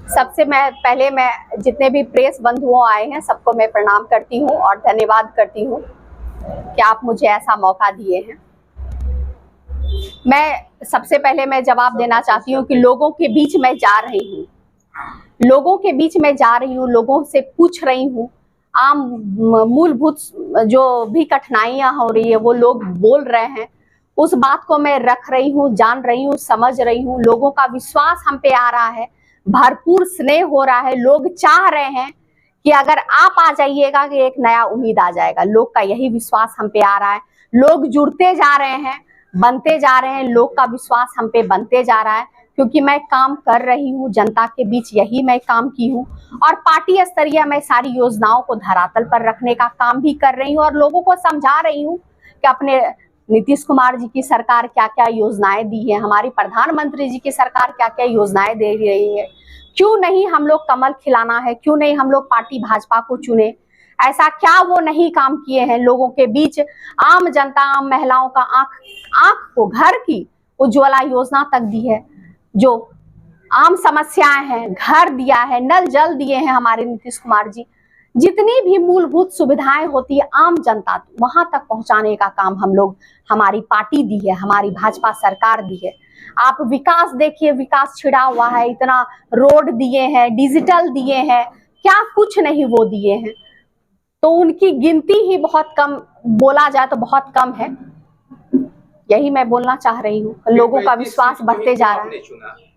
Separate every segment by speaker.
Speaker 1: सबसे पहले मैं जितने भी प्रेस बंधुओं आए हैं सबको मैं प्रणाम करती हूं और धन्यवाद करती हूं कि आप मुझे ऐसा मौका दिए हैं। मैं सबसे पहले मैं जवाब देना चाहती हूं कि लोगों के बीच मैं जा रही हूं, लोगों से पूछ रही हूं। आम मूलभूत जो भी कठिनाइयां हो रही है वो लोग बोल रहे हैं, उस बात को मैं रख रही हूँ, जान रही हूँ, समझ रही हूँ। लोगों का विश्वास हम पे आ रहा है, भरपूर स्नेह हो रहा है। लोग चाह रहे हैं कि अगर आप आ जाइएगा कि एक नया उम्मीद आ जाएगा। लोग का यही विश्वास हम पे आ रहा है। लोग जुड़ते जा रहे हैं, बनते जा रहे हैं। लोग का विश्वास हम पे बनते जा रहा है क्योंकि मैं काम कर रही हूँ जनता के बीच, यही मैं काम की हूँ। और पार्टी स्तरीय मैं सारी योजनाओं को धरातल पर रखने का काम भी कर रही हूँ और लोगों को समझा रही हूँ कि अपने नीतीश कुमार जी की सरकार क्या क्या योजनाएं दी है, हमारी प्रधानमंत्री जी की सरकार क्या क्या योजनाएं दे रही है। क्यों नहीं हम लोग कमल खिलाना है, क्यों नहीं हम लोग पार्टी भाजपा को चुने। ऐसा क्या वो नहीं काम किए हैं लोगों के बीच। आम जनता, आम महिलाओं का आंख को घर की उज्ज्वला योजना तक दी है। जो आम समस्याएं हैं, घर दिया है, नल जल दिए हैं हमारे नीतीश कुमार जी। जितनी भी मूलभूत सुविधाएं होती है आम जनता वहां तक पहुंचाने का काम हम लोग, हमारी पार्टी दी है, हमारी भाजपा सरकार दी है। आप विकास देखिए, विकास छिड़ा हुआ है। इतना रोड दिए हैं, डिजिटल दिए हैं, क्या कुछ नहीं वो दिए हैं। तो उनकी गिनती ही बहुत कम, बोला जाए तो बहुत कम है। यही मैं बोलना चाह रही हूँ। लोगों का विश्वास बढ़ते जा रहा है।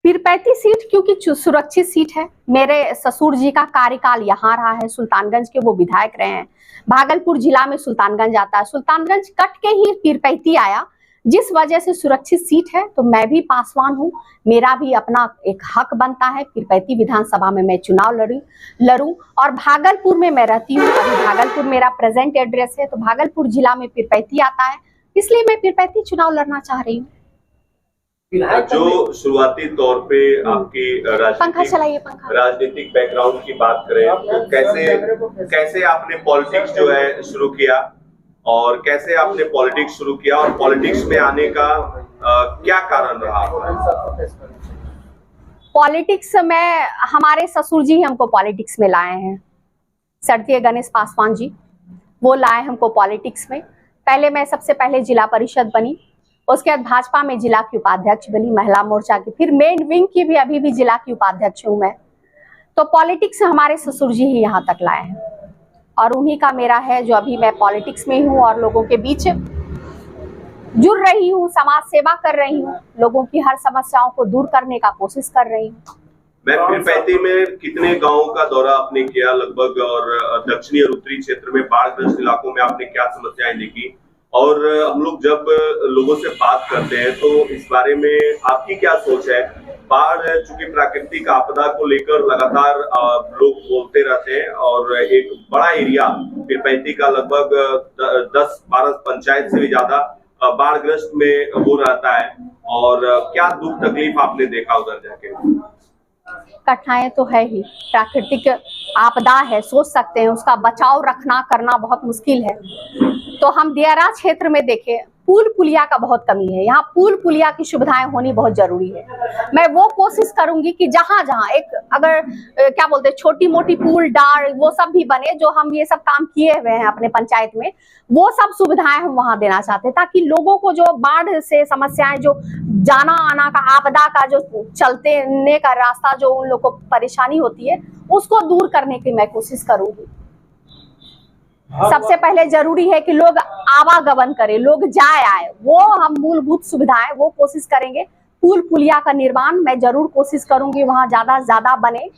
Speaker 1: पीरपैंती सीट क्योंकि सुरक्षित सीट है। मेरे ससुर जी का कार्यकाल यहाँ रहा है, सुल्तानगंज के वो विधायक रहे हैं। भागलपुर जिला में सुल्तानगंज आता है, सुल्तानगंज कट के ही पीरपैंती आया, जिस वजह से सुरक्षित सीट है। तो मैं भी पासवान हूँ, मेरा भी अपना एक हक बनता है पीरपैंती विधानसभा में मैं चुनाव लड़ूं। और भागलपुर में मैं रहती हूँ, अभी भागलपुर मेरा प्रेजेंट एड्रेस है, तो भागलपुर जिला में पीरपैंती आता है, इसलिए मैं पीरपैंती चुनाव लड़ना चाह रही हूँ।
Speaker 2: जो शुरुआती तौर पे आपकी राजनीतिक बैकग्राउंड की बात करें तो कैसे आपने पॉलिटिक्स जो है शुरू किया, और कैसे आपने पॉलिटिक्स शुरू किया और पॉलिटिक्स में आने का क्या कारण रहा?
Speaker 1: पॉलिटिक्स में हमारे ससुर जी हमको पॉलिटिक्स में लाए हैं, स्वर्गीय गणेश पासवान जी, वो लाए हमको पॉलिटिक्स में। पहले मैं सबसे पहले जिला परिषद बनी, उसके बाद भाजपा में जिला की उपाध्यक्ष बनी, महिला मोर्चा की, फिर मेन विंग की भी अभी भी जिला की उपाध्यक्ष हूँ मैं। तो पॉलिटिक्स हमारे ससुर जी ही यहाँ तक लाए हैं और उन्हीं का मेरा है जो अभी मैं पॉलिटिक्स में हूँ और लोगों के बीच जुड़ रही हूँ, समाज सेवा कर रही हूँ, लोगों की हर समस्याओं को दूर करने का कोशिश कर रही हूँ।
Speaker 2: मैं पीरपैंती में कितने गांवों का दौरा आपने किया लगभग, और दक्षिणी और उत्तरी क्षेत्र में बाढ़ग्रस्त इलाकों में आपने क्या समस्याएं देखी? और हम लोग जब लोगों से बात करते हैं तो इस बारे में आपकी क्या सोच है? बाढ़ चूंकि प्राकृतिक आपदा को लेकर लगातार लोग बोलते रहते हैं, और एक बड़ा एरिया पीरपैंती का लगभग 10-12 पंचायत से भी ज्यादा बाढ़ग्रस्त में वो रहता है, और क्या दुख तकलीफ आपने देखा उधर जाके?
Speaker 1: कठिनाई तो है ही, प्राकृतिक आपदा है, सोच सकते हैं उसका बचाव रखना करना बहुत मुश्किल है। तो हम दियारा क्षेत्र में देखें, पुल पुलिया का बहुत कमी है, यहाँ पुल पुलिया की सुविधाएं होनी बहुत जरूरी है। मैं वो कोशिश करूंगी कि जहां जहां एक अगर क्या बोलते हैं छोटी मोटी पुल डार वो सब भी बने, जो हम ये सब काम किए हुए हैं अपने पंचायत में, वो सब सुविधाएं हम वहां देना चाहते हैं, ताकि लोगों को जो बाढ़ से समस्याएं, जो जाना आना का आपदा का जो चलने का रास्ता जो उन लोगों को परेशानी होती है, उसको दूर करने की मैं कोशिश करूंगी। सबसे पहले जरूरी है कि लोग आवागमन करें, लोग जाए आए, वो हम मूलभूत सुविधाएं वो कोशिश करेंगे। पुल पुलिया का निर्माण मैं जरूर कोशिश करूंगी वहां ज्यादा से ज्यादा बने,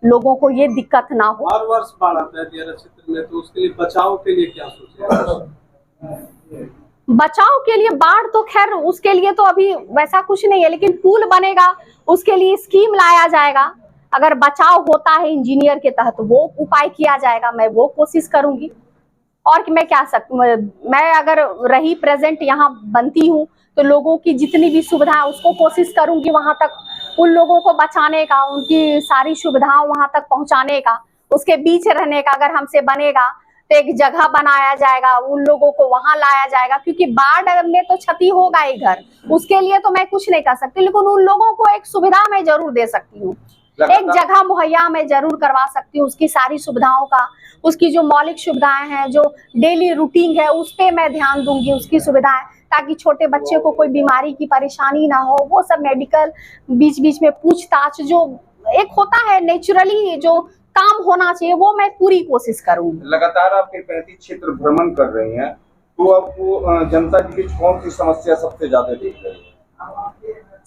Speaker 1: लोगों को ये दिक्कत ना हो।
Speaker 3: हर वर्ष बाढ़ आता है दियारा क्षेत्र में, तो उसके लिए बचाव के लिए क्या सोचे?
Speaker 1: बचाव के लिए बाढ़ तो खैर उसके लिए तो अभी वैसा कुछ नहीं है, लेकिन पुल बनेगा उसके लिए स्कीम लाया जाएगा। अगर बचाव होता है इंजीनियर के तहत वो उपाय किया जाएगा, मैं वो कोशिश करूंगी। और कि मैं क्या मैं अगर रही प्रेजेंट यहाँ बनती हूँ तो लोगों की जितनी भी सुविधा उसको कोशिश करूंगी वहां तक उन लोगों को बचाने का, उनकी सारी सुविधाओं वहां तक पहुंचाने का, उसके बीच रहने का अगर हमसे बनेगा तो एक जगह बनाया जाएगा, उन लोगों को वहां लाया जाएगा, क्योंकि बाढ़ में तो क्षति होगा ही घर, उसके लिए तो मैं कुछ नहीं कर सकती, लेकिन उन लोगों को एक सुविधा मैं जरूर दे सकती हूँ, एक जगह मुहैया मैं जरूर करवा सकती हूँ, उसकी सारी सुविधाओं का, उसकी जो मौलिक सुविधाएं हैं, जो डेली रूटीन है, उस पे मैं ध्यान दूंगी, उसकी सुविधाएं, ताकि छोटे बच्चे को कोई बीमारी की परेशानी ना हो, वो सब मेडिकल बीच बीच में पूछताछ जो एक होता है नेचुरली जो काम होना चाहिए, वो मैं पूरी कोशिश करूंगी।
Speaker 4: लगातार आप पीरपैंती क्षेत्र भ्रमण कर रही हैं, तो आपको जनता के बीच कौन सी समस्या सबसे ज्यादा दिख रही है?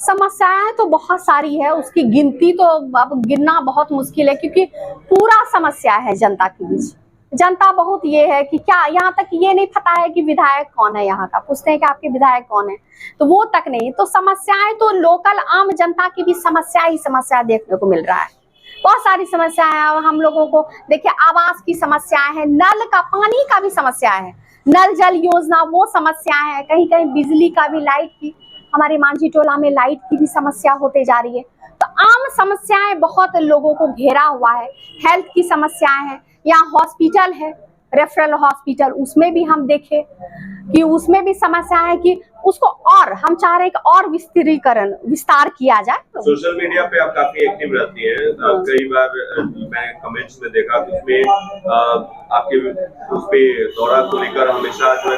Speaker 1: समस्याएं तो बहुत सारी है, उसकी गिनती तो अब गिनना बहुत मुश्किल है, क्योंकि पूरा समस्या है जनता के बीच। जनता बहुत ये है कि क्या यहाँ तक ये नहीं पता है कि विधायक कौन है, यहाँ का पूछते हैं कि आपके विधायक कौन है, तो वो तक नहीं। तो समस्याएं तो लोकल आम जनता की भी समस्या ही समस्या देखने को मिल रहा है, बहुत सारी समस्याएं हैं। हम लोगों को देखिए आवास की समस्याएं हैं, नल का पानी का भी समस्या है, नल जल योजना वो समस्या है, कहीं कहीं बिजली का भी, लाइट की, हमारे मांझी टोला में लाइट की भी समस्या होते जा रही है। तो आम समस्याएं बहुत लोगों को घेरा हुआ है, हेल्थ की समस्याएं हैं, यहाँ हॉस्पिटल है रेफरल हॉस्पिटल, उसमें भी हम देखें कि उसमें भी समस्या है कि उसको और हम चाह रहे हैं कि और विस्तार किया जाए।
Speaker 2: सोशल मीडिया पे आप काफी एक्टिव रहती हैं, कई बार मैं कमेंट्स में देखा कि उसमें आपके उस पे दौरा को लेकर हमेशा जो है,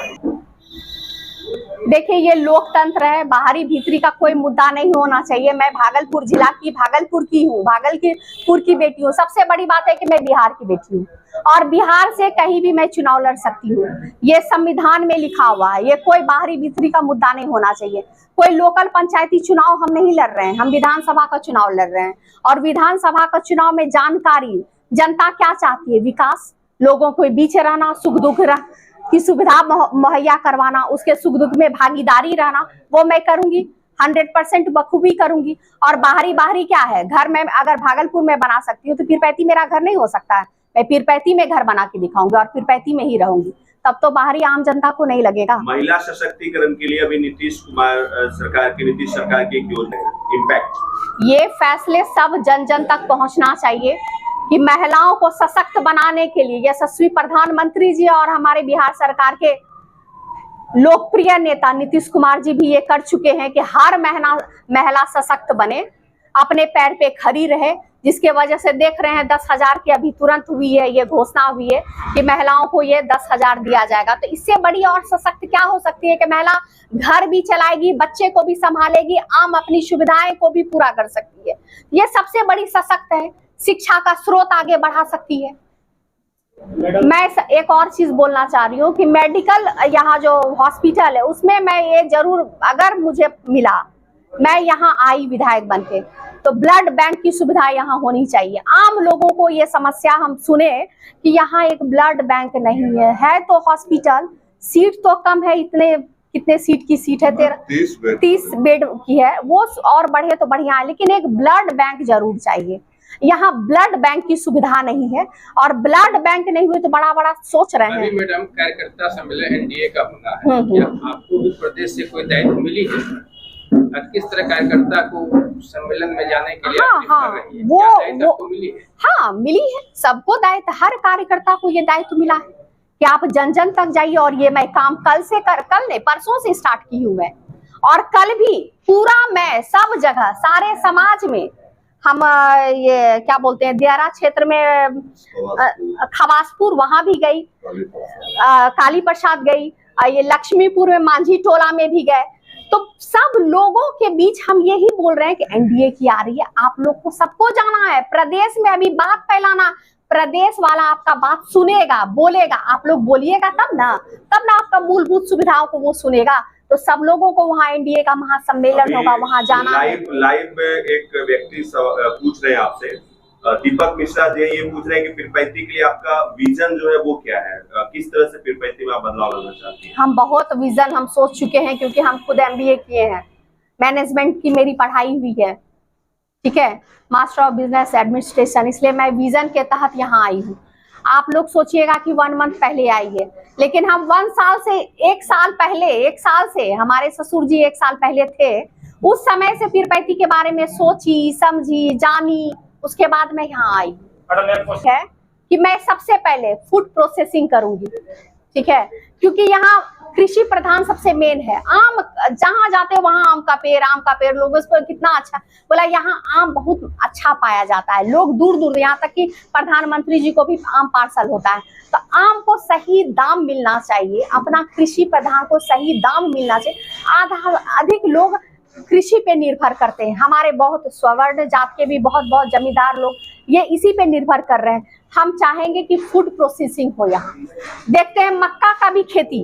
Speaker 1: देखिए ये लोकतंत्र है, बाहरी भीतरी का कोई मुद्दा नहीं होना चाहिए। मैं भागलपुर जिला की, भागलपुर की हूँ, भागलपुर की बेटी हूँ। सबसे बड़ी बात है कि मैं बिहार की बेटी हूँ और बिहार से कहीं भी मैं चुनाव लड़ सकती हूँ, ये संविधान में लिखा हुआ है। ये कोई बाहरी भीतरी का मुद्दा नहीं होना चाहिए। कोई लोकल पंचायती चुनाव हम नहीं लड़ रहे हैं, हम विधानसभा का चुनाव लड़ रहे हैं। और विधानसभा का चुनाव में जानकारी, जनता क्या चाहती है, विकास, लोगों को बीच रहना, सुख दुख की सुविधा मुहैया करवाना, उसके सुख दुख में भागीदारी रहना, वो मैं करूंगी, 100% बखूबी करूंगी। और बाहरी क्या है, घर में अगर भागलपुर में बना सकती हूँ तो पीरपैंती मेरा घर नहीं हो सकता है। मैं पीरपैंती में घर बना के दिखाऊंगी और पीरपैंती में ही रहूंगी, तब तो बाहरी आम जनता को नहीं लगेगा।
Speaker 2: महिला सशक्तिकरण के लिए अभी नीतीश सरकार की एक योजना है इम्पैक्ट, ये
Speaker 1: फैसले सब जन जन तक पहुंचना चाहिए कि महिलाओं को सशक्त बनाने के लिए यशस्वी प्रधानमंत्री जी और हमारे बिहार सरकार के लोकप्रिय नेता नीतीश कुमार जी भी ये कर चुके हैं कि हर महिला सशक्त बने, अपने पैर पे खड़ी रहे, जिसके वजह से देख रहे हैं 10,000 की अभी तुरंत हुई है, ये घोषणा हुई है कि महिलाओं को ये 10,000 दिया जाएगा। तो इससे बड़ी और सशक्त क्या हो सकती है कि महिला घर भी चलाएगी, बच्चे को भी संभालेगी, आम अपनी सुविधाएं को भी पूरा कर सकती है। ये सबसे बड़ी सशक्त है, शिक्षा का स्रोत आगे बढ़ा सकती है। मैं एक और चीज बोलना चाह रही हूँ कि मेडिकल यहाँ जो हॉस्पिटल है उसमें मैं ये जरूर, अगर मुझे मिला, मैं यहाँ आई विधायक बनके, तो ब्लड बैंक की सुविधा यहाँ होनी चाहिए। आम लोगों को ये समस्या हम सुने कि यहाँ एक ब्लड बैंक नहीं है तो हॉस्पिटल, सीट तो कम है, इतने कितने सीट की सीट है, 30 बेड की है, वो और बढ़े तो बढ़िया है, लेकिन एक ब्लड बैंक जरूर चाहिए। यहाँ ब्लड बैंक की सुविधा नहीं है और ब्लड बैंक नहीं हुए तो बड़ा बड़ा सोच रहे हैं।
Speaker 3: मैडम, कार्यकर्ता सम्मेलन एनडीए का होना है, क्या आपको भी प्रदेश से कोई दायित्व मिली है? किस तरह कार्यकर्ता को सम्मेलन में जाने के लिए कर रही है? वो मिली है? हाँ मिली है, सबको दायित्व, हर कार्यकर्ता को ये दायित्व मिला है कि आप जन जन तक जाइए। और ये मैं काम कल नहीं परसों से स्टार्ट की हूँ मैं, और कल भी पूरा मैं सब जगह सारे समाज में, हम ये क्या बोलते हैं, दियारा क्षेत्र में खवासपुर वहां भी गई, काली प्रसाद गई, ये लक्ष्मीपुर में मांझी टोला में भी गए। तो सब लोगों के बीच हम यही बोल रहे हैं कि एनडीए की आ रही है, आप लोग को सबको जाना है, प्रदेश में अभी बात फैलाना, प्रदेश वाला आपका बात सुनेगा, बोलेगा, आप लोग बोलिएगा तब ना आपका मूलभूत सुविधाओं को वो सुनेगा। तो सब लोगों को वहाँ एनडीए का महासम्मेलन होगा, वहाँ जाना।
Speaker 2: लाइव में एक व्यक्ति पूछ रहे हैं आपसे, दीपक मिश्रा जी ये पूछ रहे हैं कि पीरपैंती के लिए आपका विजन जो है वो क्या है, किस तरह से पीरपैंती में आप बदलाव लाना चाहती हैं?
Speaker 1: हम बहुत विजन हम सोच चुके हैं, क्योंकि हम खुद MBA किए हैं, मैनेजमेंट की मेरी पढ़ाई हुई है, ठीक है, मास्टर ऑफ बिजनेस एडमिनिस्ट्रेशन, इसलिए मैं विजन के तहत यहाँ आई हूँ। आप लोग सोचिएगा कि 1 मंथ पहले आई है, लेकिन हम 1 साल से हमारे ससुर जी 1 साल पहले थे, उस समय से पीरपैंती के बारे में सोची समझी जानी, उसके बाद मैं यहाँ आई है कि मैं सबसे पहले फूड प्रोसेसिंग करूंगी, ठीक है, क्योंकि यहाँ कृषि प्रधान सबसे मेन है। आम जहां जाते हैं वहां आम का पेड़, लोग उस पर कितना अच्छा बोला, यहाँ आम बहुत अच्छा पाया जाता है। लोग दूर दूर, यहाँ तक कि प्रधानमंत्री जी को भी आम पार्सल होता है। तो आम को सही दाम मिलना चाहिए, अपना कृषि प्रधान को सही दाम मिलना चाहिए। अधिक लोग कृषि पे निर्भर करते हैं, हमारे बहुत स्वर्ण जात के भी बहुत जमींदार लोग ये इसी पे निर्भर कर रहे हैं। हम चाहेंगे कि फूड प्रोसेसिंग हो। यहाँ देखते हैं मक्का का भी खेती,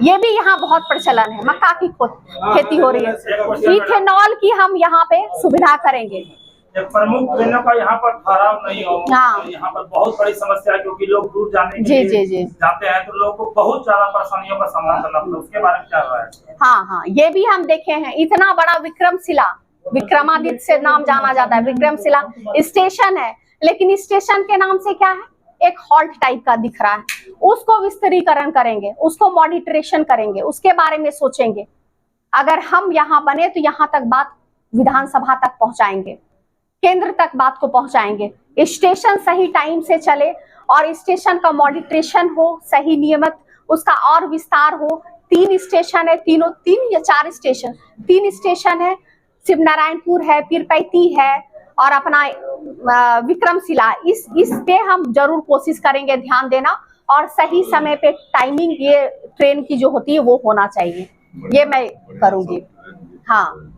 Speaker 1: ये भी यहाँ बहुत प्रचलन है, मक्का की खेती हो रही है। इथेनॉल की हम यहाँ पे सुविधा करेंगे।
Speaker 5: प्रमुख ट्रेनों का यहाँ पर ठहराव नहीं हो, तो यहाँ पर बहुत बड़ी समस्या है, क्योंकि लोग दूर जाने के लिए जाते हैं तो लोगों को बहुत ज्यादा परेशानियों का सामना करना पड़ता है। उसके बारे में क्या रहा है?
Speaker 1: हाँ, ये भी हम देखे हैं। इतना बड़ा विक्रमशिला, विक्रमादित्य से नाम जाना जाता है, विक्रमशिला स्टेशन है, लेकिन स्टेशन के नाम से क्या है, एक हॉल्ट टाइप का दिख रहा है। उसको विस्तारीकरण करेंगे, उसको मॉडिटेशन करेंगे, उसके बारे में सोचेंगे। अगर हम यहाँ बने तो यहाँ तक बात विधानसभा तक पहुंचाएंगे, केंद्र तक बात को पहुंचाएंगे। स्टेशन सही टाइम से चले और स्टेशन का मॉडिटेशन हो, सही नियमित उसका और विस्तार हो। 3 स्टेशन है, 3 या 4 स्टेशन, 3 स्टेशन है, शिवनारायणपुर है, पीरपैती है और अपना विक्रमशिला। इस पे हम जरूर कोशिश करेंगे ध्यान देना, और सही समय पे टाइमिंग ये ट्रेन की जो होती है वो होना चाहिए, ये मैं करूंगी। हाँ।